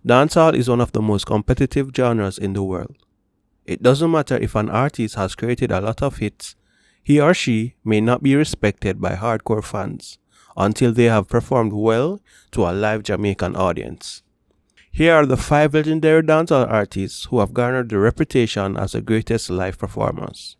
Dancehall is one of the most competitive genres in the world. It doesn't matter if an artist has created a lot of hits, he or she may not be respected by hardcore fans until they have performed well to a live Jamaican audience. Here are the 5 legendary dancehall artists who have garnered the reputation as the greatest live performers.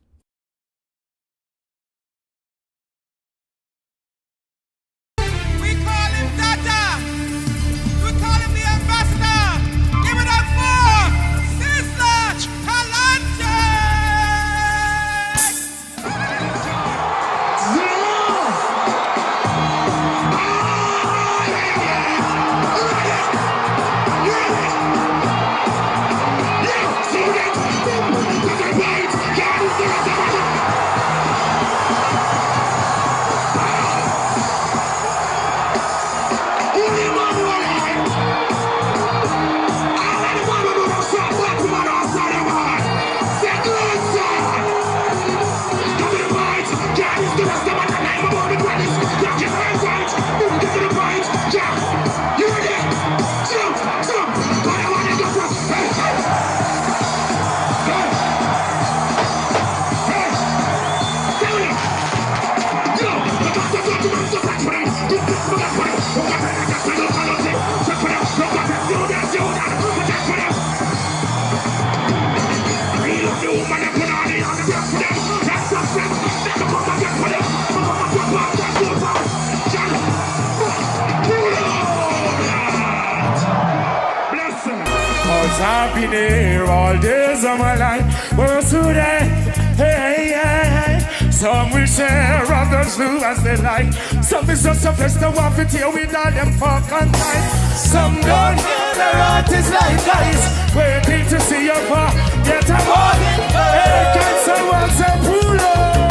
I've been here all days of my life. Where today, hey, hey, hey. Some will share, others do as they like. Some is just a fest that want to tear with all them fuck and tight. Some don't hear their artists like guys, waiting to see your part. Get a morning, hey, can someone say pull up?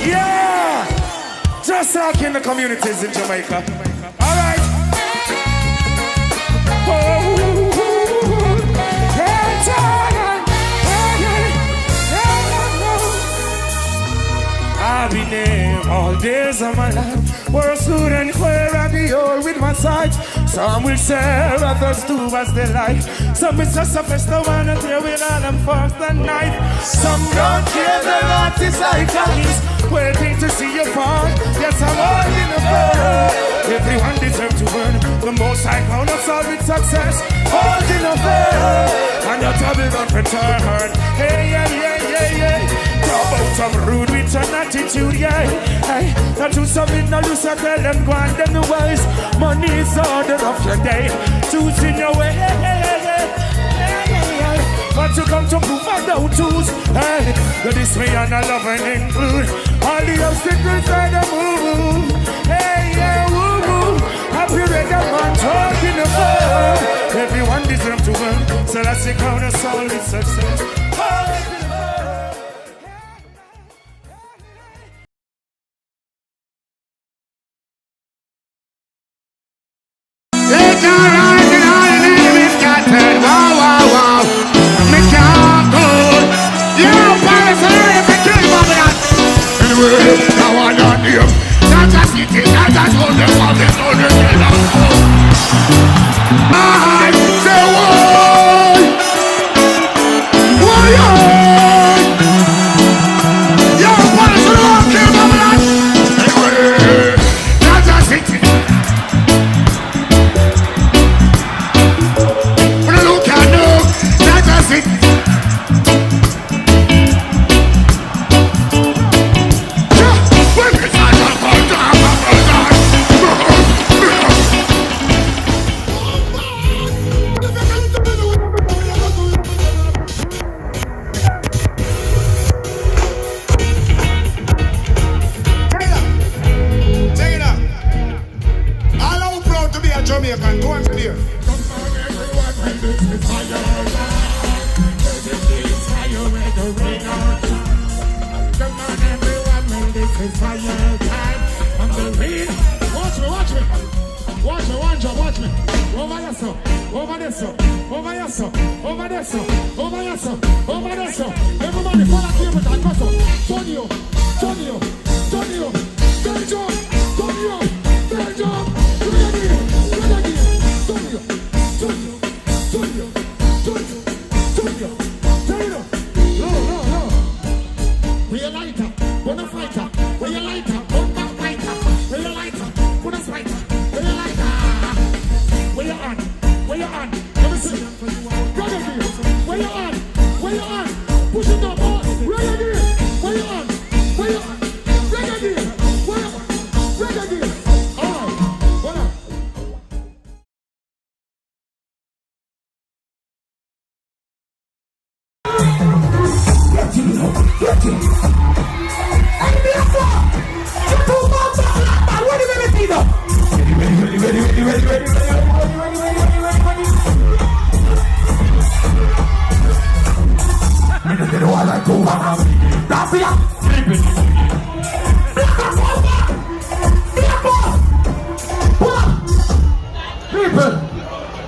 Yeah, just like in the communities in Jamaica. All right. I've been here all days of my life. We're a student where I be all with my sight. Some will share, others do as they like. Some is just a festival and they with all them first and night. Some don't care, their artists like guys, waiting to see your part. Yes, I'm all in the world. Everyone deserves to earn the most I count us all with success. All in the world, and the trouble don't return. Hey, yeah, yeah, yeah, yeah. Talk about some rude with an attitude, yeah. Hey, that you something no loose, I tell them go and them the ways. Money is order of your day. Choosing your way, but you come to prove I don't choose. Hey, that is me and I love and include all the obstacles I the move. Hey, yeah, woo woo. Happy reggae man talking about. Everyone deserves to win, so that's the crown of solid success. Jamaican, go and clear. Watch me. Over there, sir. Everybody follow Capleton, go so. Tonio. Belgium. Do it again. Tonio.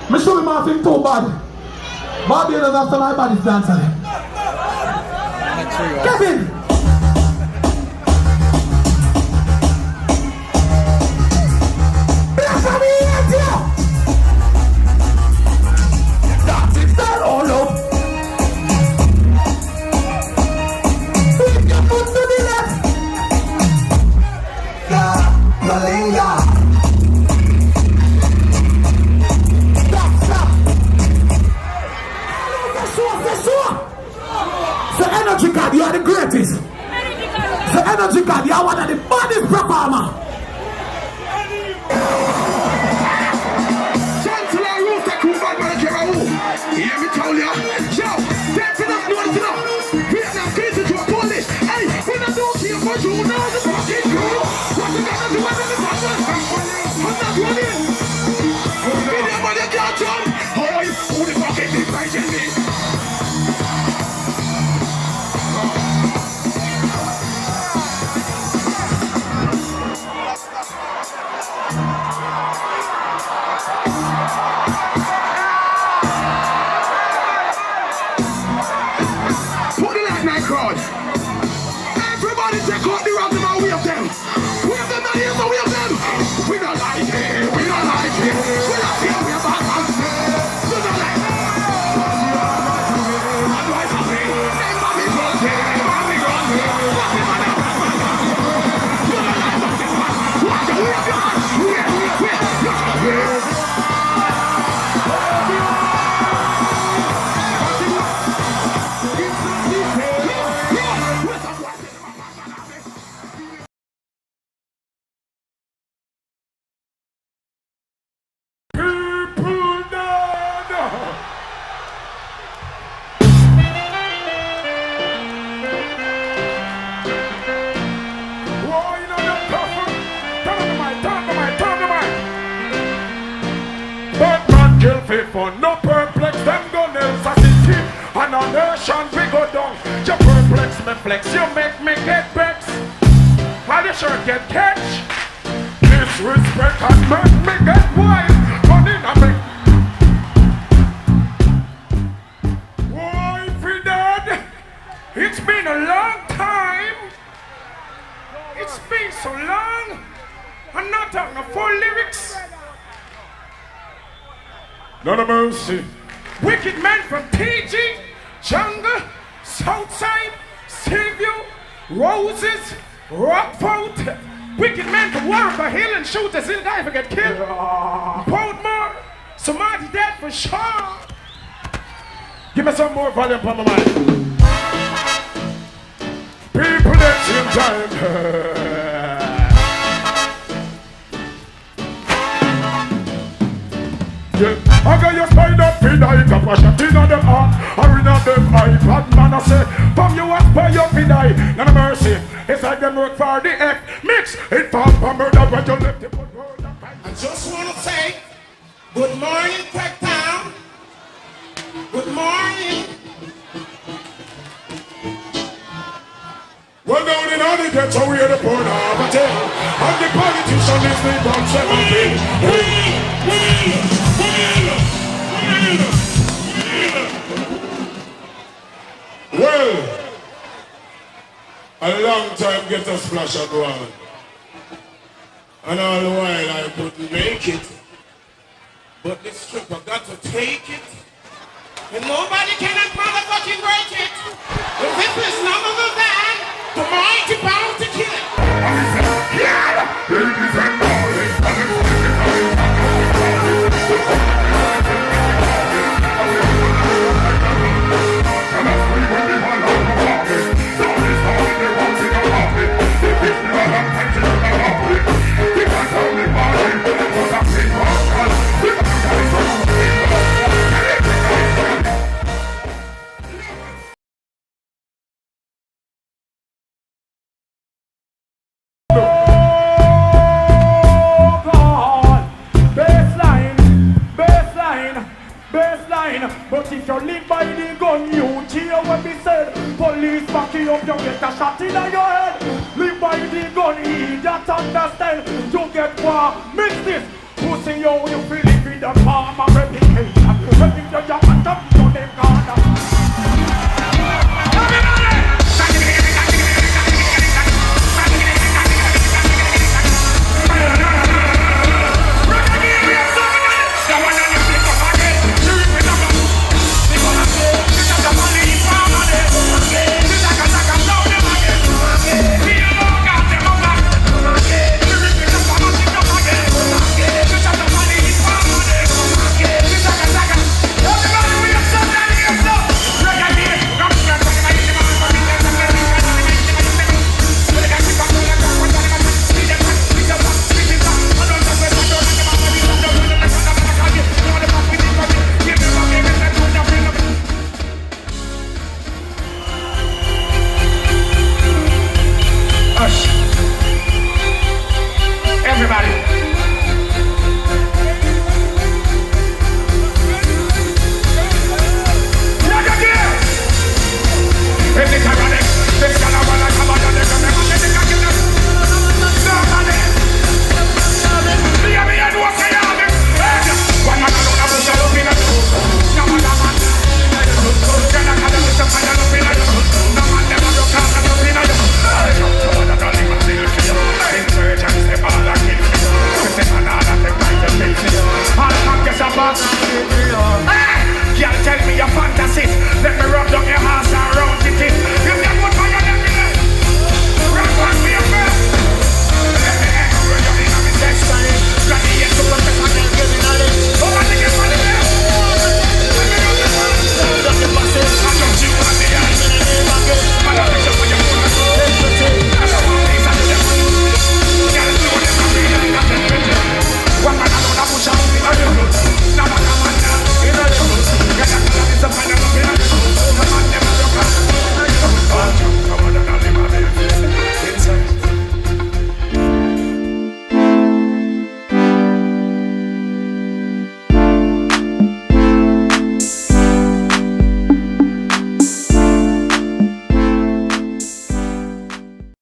Me show him off him too bad. Barbados after my body's dancing. Kevin! Bless me here! That's it, that all up. Flip your foot to the left. Yeah, Malinga. The energy god, you are the greatest. The energy god, you are one of the baddest performer. Chancellor Rooster Crew, bad manager, hear me tell ya. Yo, that's enough, noise enough. Vietnam crazy to a Polish. Hey, we not do here, but you know the fucking crew. What you gonna do when the button? I'm not running. Anybody can't jump. Hoy, who the fucking big fighting me? Everybody take out the rhythm and wave them. Wave them and here's the wave them. We don't like it, we don't like it. We don't feel we're back on stage. We don't like it. And why are we? Say mommy grunty, mommy grunty. Mommy grunty. You don't like nothing man. Watch your wave your hand. Wave. For no perplex, them gun else as it keep. And a nation we go down. You perplex me flex, you make me get vexed. How the shirt get catch? Disrespect and make me get wild. Running a me. Why for dead? It's been a long time. It's been so long. I'm not talking full lyrics. None of mercy. Wicked men from TG, Jungle, Southside, Seaview, Roses, Rockford. Wicked men from Warrior Hill and shooters in die get killed. Portmore, somebody dead for sure. Give me some more volume from my mind. People that's in time. Yeah, I got your spider feed, I got my shot in on them heart, or in on them iPad, man, I say, from you ask by your feed, none of mercy, it's like them work for the F, mix, it fall for murder, when you left it, I just want to say, good morning, Tech Town, good morning. Well, down in all the ghetto, we're the poor poverty, and the politician is the bomb 17. Well, a long time get a splash of one. And all the while I couldn't make it. But this stripper got to take it. And nobody can motherfucking break it. If this is none other than the mighty power to kill it. But if you live by the gun, you hear what we said. Police back you up, you get a shot in your head. Live by the gun, idiot, understand. You get war, mix this. Pussy, you feel it with the palm and